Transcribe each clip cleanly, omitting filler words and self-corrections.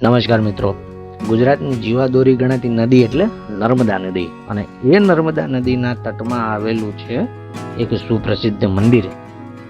નમસ્કાર મિત્રો, ગુજરાતની જીવાદોરી ગણાતી નદી એટલે નર્મદા નદી અને એ નર્મદા નદીના તટમાં આવેલું છે એક સુપ્રસિદ્ધ મંદિર.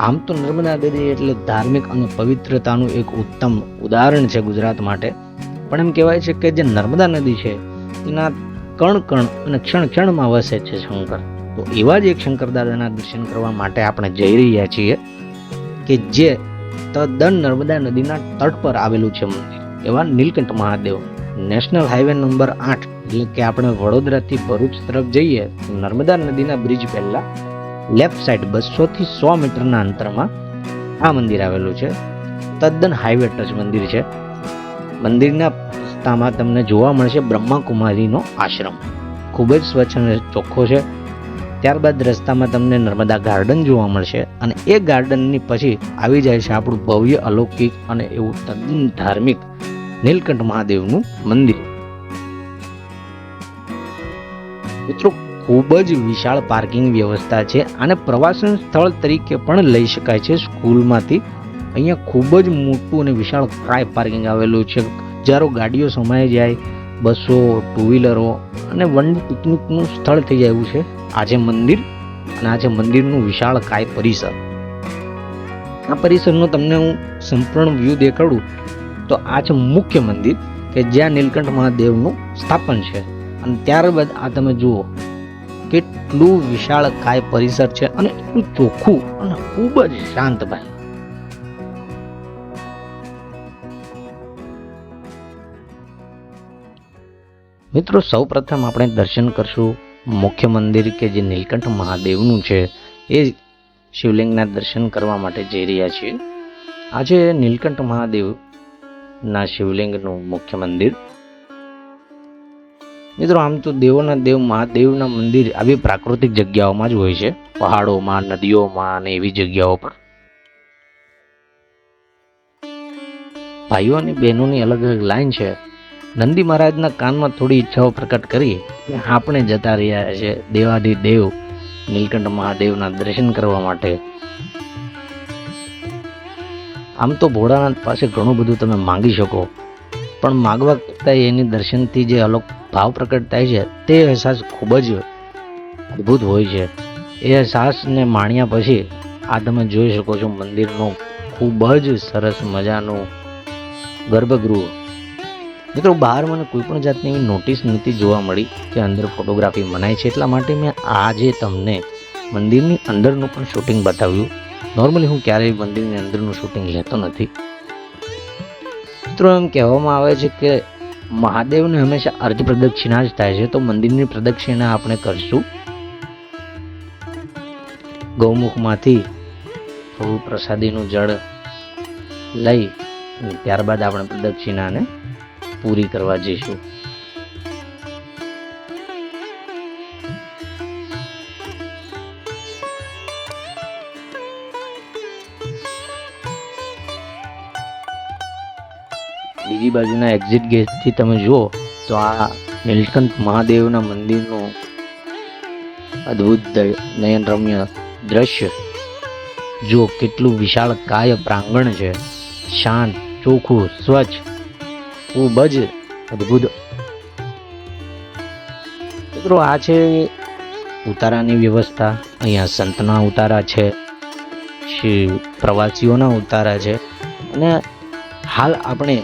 આમ તો નર્મદા નદી એટલે ધાર્મિક અને પવિત્રતાનું એક ઉત્તમ ઉદાહરણ છે ગુજરાત માટે, પણ એમ કહેવાય છે કે જે નર્મદા નદી છે એના કણ કણ અને ક્ષણ ક્ષણમાં વસે છે શંકર. તો એવા જ એક શંકર દાદાના દર્શન કરવા માટે આપણે જઈ રહ્યા છીએ કે જે તદ્દન નર્મદા નદીના તટ પર આવેલું છે મંદિર. એવા Nilkanth Mahadev national highway number 8 એટલે કે આપણે વડોદરાથી ભરૂચ તરફ જઈએ તો નર્મદા નદીના બ્રિજ પહેલા લેફ્ટ સાઈડ 200 થી 100 મીટરના અંતરમાં આ મંદિર આવેલું છે. તદ્દન હાઈવે ટચ મંદિર છે. મંદિરના રસ્તામાં તમને જોવા મળશે બ્રહ્માકુમારીનો આશ્રમ, ખૂબ જ સ્વચ્છ અને ચોખ્ખો છે. ત્યારબાદ રસ્તામાં તમને નર્મદા ગાર્ડન જોવા મળશે અને એ ગાર્ડનની પછી આવી જાય છે આપણું ભવ્ય અલૌકિક અને એવું તદ્દન ધાર્મિક નીલકંઠ મહાદેવનું મંદિર. મિત્રો, ખૂબ જ વિશાળ પાર્કિંગ વ્યવસ્થા છે અને પ્રવાસન સ્થળ તરીકે પણ લઈ શકાય છે સ્કૂલમાંથી. અહીંયા ખૂબ જ મોટું અને વિશાળ કાય પાર્કિંગ આવેલું છે. હજારો ગાડીઓ સમાઈ જાય, બસો, ટુ વ્હીલરો અને વન ડે પિકનિકનું સ્થળ થઈ જાય એવું છે આ છે મંદિર. અને આ છે મંદિરનું વિશાળ કાય પરિસર. આ પરિસરનો તમને હું સંપૂર્ણ વ્યૂ દેખાડું તો આ છે મુખ્ય મંદિર કે જ્યાં નીલકંઠ મહાદેવનું સ્થાપન છે. અને ત્યારબાદ આ તમે જુઓ કેટલું વિશાળ કાય પરિસર છે અને એટલું ચોખ્ખું અને ખૂબ જ શાંત. ભાઈ, મિત્રો, સૌ પ્રથમ આપણે દર્શન કરશું મુખ્ય મંદિર કે જે નીલકંઠ મહાદેવનું છે. એ શિવલિંગના દર્શન કરવા માટે જઈ રહ્યા છીએ. આજે નીલકંઠ મહાદેવના શિવલિંગનું મુખ્ય મંદિર. મિત્રો, આમ તો દેવોના દેવ મહાદેવના મંદિર આવી પ્રાકૃતિક જગ્યાઓમાં જ હોય છે, પહાડોમાં, નદીઓમાં અને એવી જગ્યાઓ પર. ભાઈઓ અને બહેનોની અલગ અલગ લાઈન છે. નંદી મહારાજના કાનમાં થોડી ઈચ્છાઓ પ્રકટ કરી આપણે જતા રહ્યા છે દેવાધિદેવ નીલકંઠ મહાદેવના દર્શન કરવા માટે. આમ તો ભોળાનાથ પાસે ઘણું બધું તમે માંગી શકો, પણ માગવા કરતાં એની દર્શનથી જે અલગ ભાવ પ્રકટ થાય છે તે અહેસાસ ખૂબ જ અદ્ભુત હોય છે. એ અહેસાસને માણ્યા પછી આ તમે જોઈ શકો છો મંદિરનું ખૂબ જ સરસ મજાનું ગર્ભગૃહ. મિત્રો, બહાર મને કોઈ પણ જાતની એવી નોટિસ નથી જોવા મળી કે અંદર ફોટોગ્રાફી મનાય છે, એટલા માટે મેં આજે તમને મંદિરની અંદરનું પણ શૂટિંગ બતાવ્યું. નોર્મલી હું ક્યારેય મંદિરની અંદરનું શૂટિંગ લેતો નથી. મિત્રો, એમ કહેવામાં આવે છે કે મહાદેવને હંમેશા અર્ધ પ્રદક્ષિણા જ થાય છે, તો મંદિરની પ્રદક્ષિણા આપણે કરશું. ગૌમુખમાંથી થોડું પ્રસાદીનું જળ લઈ ત્યારબાદ આપણે પ્રદક્ષિણાને પૂરી કરવા જઈશું. બીજી બાજુના એક્ઝિટ ગેટથી તમે જુઓ તો આ નીલકંઠ મહાદેવના મંદિરનું અદ્ભુત નયનરમ્ય દ્રશ્ય જુઓ. કેટલું વિશાળ કાય પ્રાંગણ છે, શાંત, ચોખ્ખું, સ્વચ્છ, ખૂબ જ અદ્ભુત. મિત્રો, આ છે ઉતારાની વ્યવસ્થા. અહીંયા સંતના ઉતારા છે, પ્રવાસીઓના ઉતારા છે અને હાલ આપણે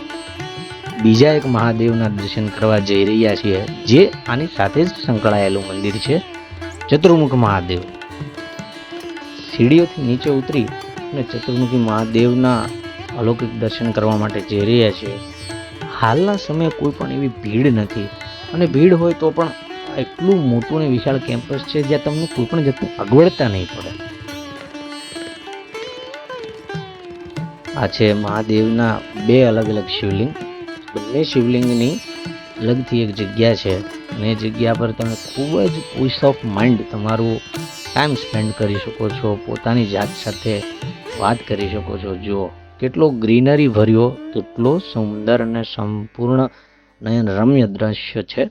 બીજા એક મહાદેવના દર્શન કરવા જઈ રહ્યા છીએ જે આની સાથે જ સંકળાયેલું મંદિર છે, ચતુર્મુખ મહાદેવ. સીડીઓથી નીચે ઉતરી અને ચતુર્મુખી મહાદેવના અલૌકિક દર્શન કરવા માટે જઈ રહ્યા છીએ. હાલના સમયે કોઈ પણ એવી ભીડ નથી અને ભીડ હોય તો પણ એટલું મોટું અને વિશાળ કેમ્પસ છે જ્યાં તમને કોઈ પણ જાતની અગવડતા નહીં પડે. આ છે મહાદેવના બે અલગ અલગ શિવલિંગ. બંને શિવલિંગની અલગથી એક જગ્યા છે અને એ જગ્યા પર તમે ખૂબ જ પીસ ઓફ માઇન્ડ તમારું ટાઈમ સ્પેન્ડ કરી શકો છો, પોતાની જાત સાથે વાત કરી શકો છો. જુઓ કેટલો ગ્રીનરી ભર્યો, કેટલો સુંદર અને સંપૂર્ણ નયનરમ્ય દ્રશ્ય છે.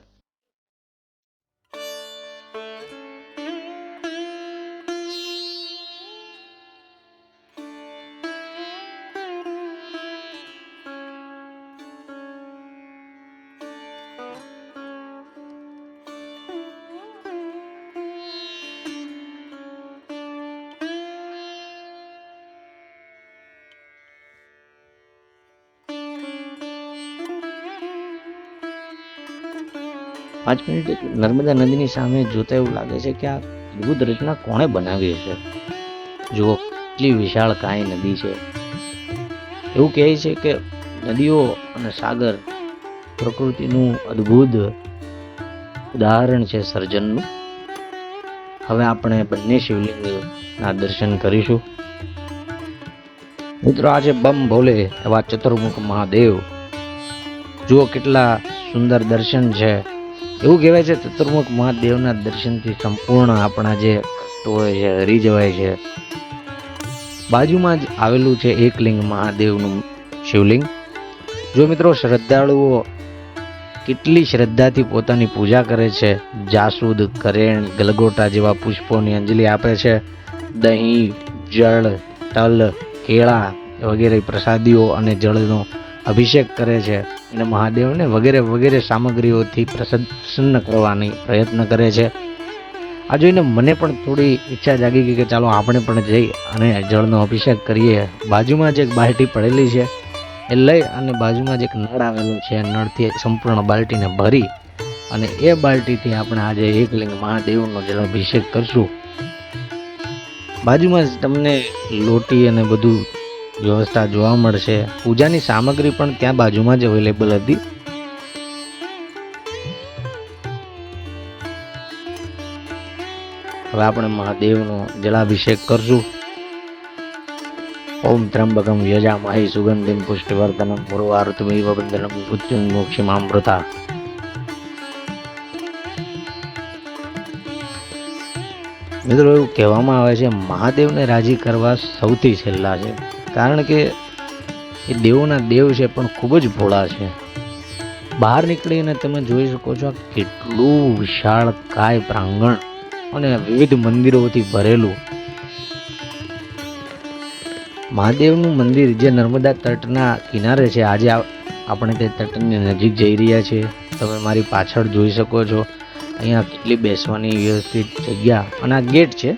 5 મિનિટ નર્મદા નદીની સામે જોતા એવું લાગે છે કે આ અદ્ભુત રચના કોણે બનાવી છે. જુઓ કેટલી વિશાળ કાંઈ નદી છે. એવું કહે છે કે નદીઓ અને સાગર પ્રકૃતિનું અદ્ભુત ઉદાહરણ છે સર્જનનું. હવે આપણે બંને શિવલિંગના દર્શન કરીશું. મિત્રો, આજે બમ ભોલે એવા ચતુર્મુખ મહાદેવ, જુઓ કેટલા સુંદર દર્શન છે. એવું કહેવાય છે ચતુર્મુખ મહાદેવના દર્શનથી સંપૂર્ણ આપણા જે કષ્ટો હોય છે હરી જવાય છે. બાજુમાં જ આવેલું છે એકલિંગ મહાદેવનું શિવલિંગ. જો મિત્રો, શ્રદ્ધાળુઓ કેટલી શ્રદ્ધાથી પોતાની પૂજા કરે છે. જાસૂદ, કરેણ, ગલગોટા જેવા પુષ્પોની અંજલિ આપે છે. દહીં, જળ, તલ, કેળા વગેરે પ્રસાદીઓ અને જળનો અભિષેક કરે છે અને મહાદેવને વગેરે વગેરે સામગ્રીઓથી પ્રસન્ન કરવાની પ્રયત્ન કરે છે. આ જોઈને મને પણ થોડી ઈચ્છા જાગી ગઈ કે ચાલો આપણે પણ જઈ અને જળનો અભિષેક કરીએ. બાજુમાં જ એક બાલટી પડેલી છે એ લઈ અને બાજુમાં જ એક નળ આવેલો છે, નળથી સંપૂર્ણ બાલટીને ભરી અને એ બાલટીથી આપણે આજે એકલિંગ મહાદેવનો જળાભિષેક કરશું. બાજુમાં જ તમને લોટી અને બધું વ્યવસ્થા જોવા મળશે. પૂજાની સામગ્રી પણ ત્યાં બાજુમાં જ અવેલેબલ હતી. હવે આપણે મહાદેવનો જળાભિષેક કરશું. ઓમ ત્રંબકમ યજામહે સુગંધિમ પુષ્ટિવર્ધનમ ઉર્વારુકમિવ બંધનમ મૃત્યુન્મોક્ષિમામૃતા. મિત્રો, એવું કહેવામાં આવે છે મહાદેવને રાજી કરવા સૌથી છેલ્લા છે, કારણ કે એ દેવોના દેવ છે પણ ખૂબ જ ભોળા છે. બહાર નીકળીને તમે જોઈ શકો છો કેટલું વિશાળ કાય પ્રાંગણ અને વિવિધ મંદિરોથી ભરેલું મહાદેવનું મંદિર જે નર્મદા તટના કિનારે છે. આજે આપણે તે તટની નજીક જઈ રહ્યા છીએ. તમે મારી પાછળ જોઈ શકો છો અહીંયા કેટલી બેસવાની વ્યવસ્થિત જગ્યા અને આ ગેટ છે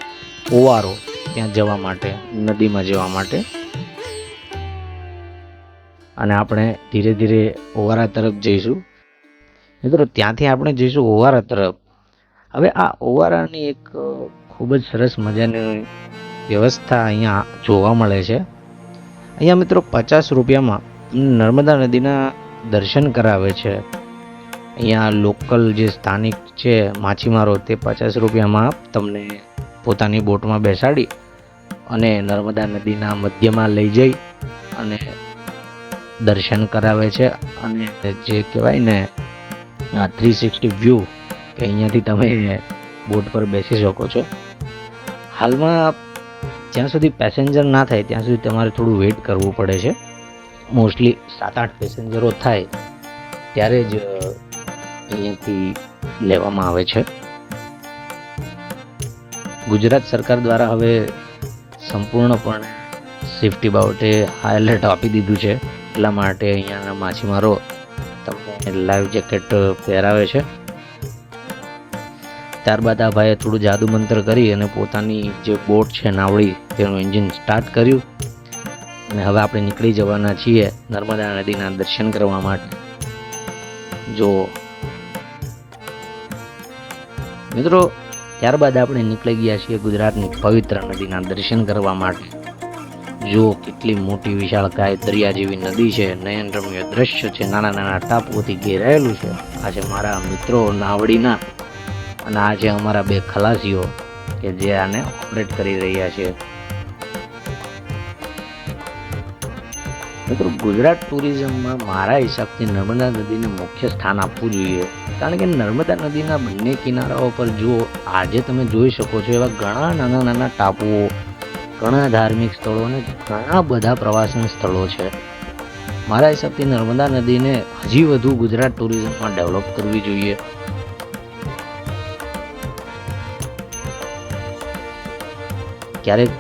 ઓવારો ત્યાં જવા માટે, નદીમાં જવા માટે. અને આપણે ધીરે ધીરે ઓવારા તરફ જઈશું. મિત્રો, ત્યાંથી આપણે જઈશું ઓવારા તરફ. હવે આ ઓવારાની એક ખૂબ જ સરસ મજાની વ્યવસ્થા અહીંયા જોવા મળે છે. અહીંયા મિત્રો 50 રૂપિયામાં નર્મદા નદીના દર્શન કરાવે છે. અહીંયા લોકલ જે સ્થાનિક છે માછીમારો, તે 50 રૂપિયામાં તમને પોતાની બોટમાં બેસાડી અને નર્મદા નદીના મધ્યમાં લઈ જઈ અને દર્શન કરાવે છે. અને જે કહેવાય ને 360 વ્યૂ, કે અહીંયાથી તમે બોટ પર બેસી શકો છો. હાલમાં જ્યાં સુધી પેસેન્જર ના થાય ત્યાં સુધી તમારે થોડું વેઇટ કરવું પડે છે. મોસ્ટલી 7-8 પેસેન્જરો થાય ત્યારે જ અહીંયાથી લેવામાં આવે છે. ગુજરાત સરકાર દ્વારા હવે સંપૂર્ણપણે સેફટી બાબતે હાઈ એલર્ટ આપી દીધું છે. એટલા માટે અહીંયાના માછીમારો તમને લાઈવ જેકેટ પહેરાવે છે. ત્યારબાદ આ ભાઈએ થોડું જાદુ મંત્ર કરી અને પોતાની જે બોટ છે નાવડી, તેનું એન્જિન સ્ટાર્ટ કર્યું અને હવે આપણે નીકળી જવાના છીએ નર્મદા નદીના દર્શન કરવા માટે. જો મિત્રો, ત્યારબાદ આપણે નીકળી ગયા છીએ ગુજરાતની પવિત્ર નદીના દર્શન કરવા માટે. જો કેટલી મોટી વિશાળકાય દરિયા જેવી નદી છે, નયનરમ્ય દ્રશ્ય છે, નાના નાના ટાપુઓથી ઘેરાયેલું છે. આ છે મારા મિત્રો નાવડીના અને આ છે અમારા 2 ખલાસીઓ કે જે આને ઓપરેટ કરી રહ્યા છે. મિત્રો, ગુજરાત ટુરિઝમમાં મારા હિસાબથી નર્મદા નદીને મુખ્ય સ્થાન આપવું જોઈએ, કારણ કે નર્મદા નદીના બંને કિનારાઓ પર જો આજે તમે જોઈ શકો છો એવા ઘણા નાના નાના ટાપુઓ, ઘણા ધાર્મિક સ્થળો અને ઘણા બધા પ્રવાસન સ્થળો છે. મારા હિસાબથી નર્મદા નદીને હજી વધુ ગુજરાત ટુરિઝમમાં ડેવલપ કરવી જોઈએ. ક્યારેક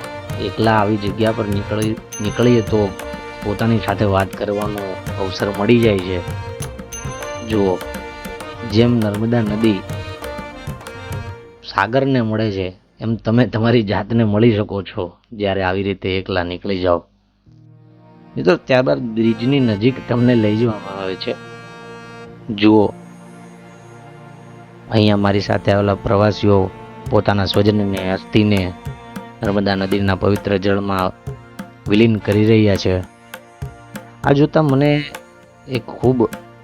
એકલા આવી જગ્યા પર નીકળીએ તો પોતાની સાથે વાત કરવાનો અવસર મળી જાય છે. જુઓ, જેમ નર્મદા નદી સાગરને મળે છે એમ તમે તમારી જાતને મળી શકો છો જ્યારે આવી રીતે એકલા નીકળી જાઓ. મિત્રો, ત્યારબાદ બ્રિજની નજીક તમને લઈ જવામાં આવે છે. જુઓ, અહીંયા મારી સાથે આવેલા પ્રવાસીઓ પોતાના સ્વજનને અસ્થિને નર્મદા નદીના પવિત્ર જળમાં વિલીન કરી રહ્યા છે. આ જોતાં મને એક ખૂબ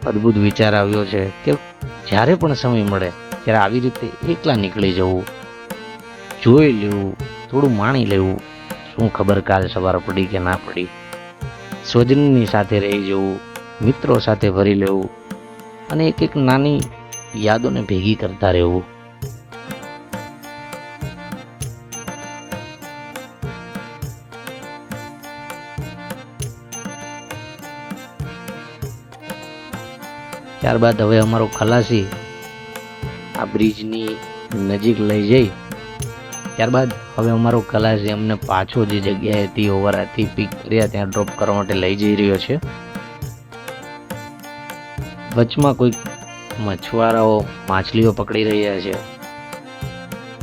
અદ્ભુત વિચાર આવ્યો છે કે જ્યારે પણ સમય મળે ત્યારે આવી રીતે એકલા નીકળી જવું, જોઈ લેવું, થોડું માણી લેવું, શું ખબર કાલ સવાર પડી કે ના પડી. સ્વજનની સાથે રહી જવું, મિત્રો સાથે ભરી લેવું અને એક એક નાની યાદોને ભેગી કરતા રહેવું. ત્યારબાદ હવે અમારો ખલાસી આ બ્રિજની નજીક લઈ જઈ ત્યારબાદ હવે અમારો ખલાસી અમને પાછો જે જગ્યાએથી ઓવરાથી પિક કર્યા ત્યાં ડ્રોપ કરવા માટે લઈ જઈ રહ્યો છે. વચમાં કોઈ મછવારાઓ માછલીઓ પકડી રહ્યા છે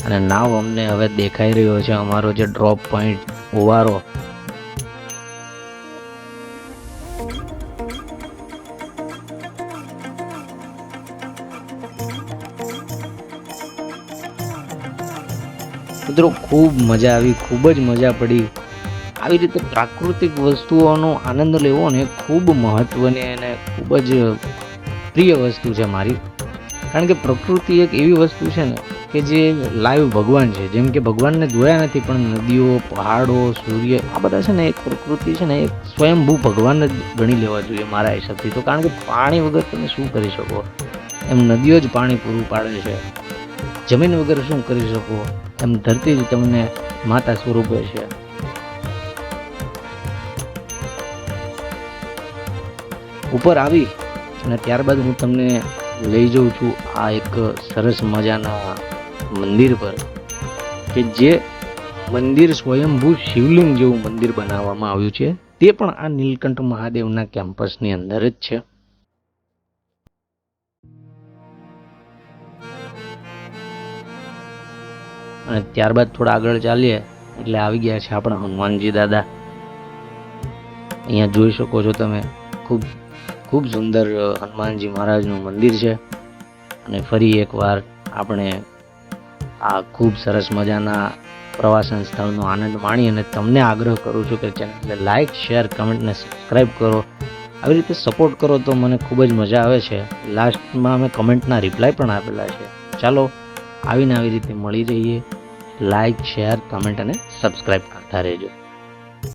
અને નાવ અમને હવે દેખાઈ રહ્યો છે અમારો જે ડ્રોપ પોઈન્ટ ઓવારો. મિત્રો ખૂબ મજા આવી, ખૂબ જ મજા પડી. આવી રીતે પ્રાકૃતિક વસ્તુઓનો આનંદ લેવો ને ખૂબ મહત્વની અને ખૂબ જ પ્રિય વસ્તુ છે મારી. કારણ કે પ્રકૃતિ એક એવી વસ્તુ છે ને કે જે લાઈવ ભગવાન છે. જેમ કે ભગવાનને જોયા નથી પણ નદીઓ, પહાડો, સૂર્ય આ બધા છે ને એક પ્રકૃતિ છે ને એક સ્વયંભૂ ભગવાન જ ગણી લેવા જોઈએ મારા હિસાબથી તો. કારણ કે પાણી વગર તમે શું કરી શકો, એમ નદીઓ જ પાણી પૂરું પાડે છે. જમીન વગર શું કરી શકો, એમ ધરતી જ તમને માતા સ્વરૂપે છે. ઉપર આવી અને ત્યારબાદ હું તમને લઈ જાઉં છું આ એક સરસ મજાના મંદિર પર કે જે મંદિર સ્વયંભૂ શિવલિંગ જેવું મંદિર બનાવવામાં આવ્યું છે. તે પણ આ નીલકંઠ મહાદેવના કેમ્પસની અંદર જ છે. અને ત્યારબાદ થોડા આગળ ચાલીએ એટલે આવી ગયા છે આપણા હનુમાનજી દાદા. અહીંયા જોઈ શકો છો તમે, ખૂબ ખૂબ સુંદર હનુમાનજી મહારાજનું મંદિર છે. અને ફરી એકવાર આપણે આ ખૂબ સરસ મજાના પ્રવાસન સ્થળનો આનંદ માણી અને તમને આગ્રહ કરું છું કે ચેનલને લાઇક, શેર, કમેન્ટ અને સબસ્ક્રાઈબ કરો. આવી રીતે સપોર્ટ કરો તો મને ખૂબ જ મજા આવે છે. લાસ્ટમાં અમે કમેન્ટના રિપ્લાય પણ આપેલા છે. ચાલો આવીને આવી રીતે મળી રહીએ. લાઇક, શેર, કમેન્ટ અને સબસ્ક્રાઈબ કરતા રહેજો.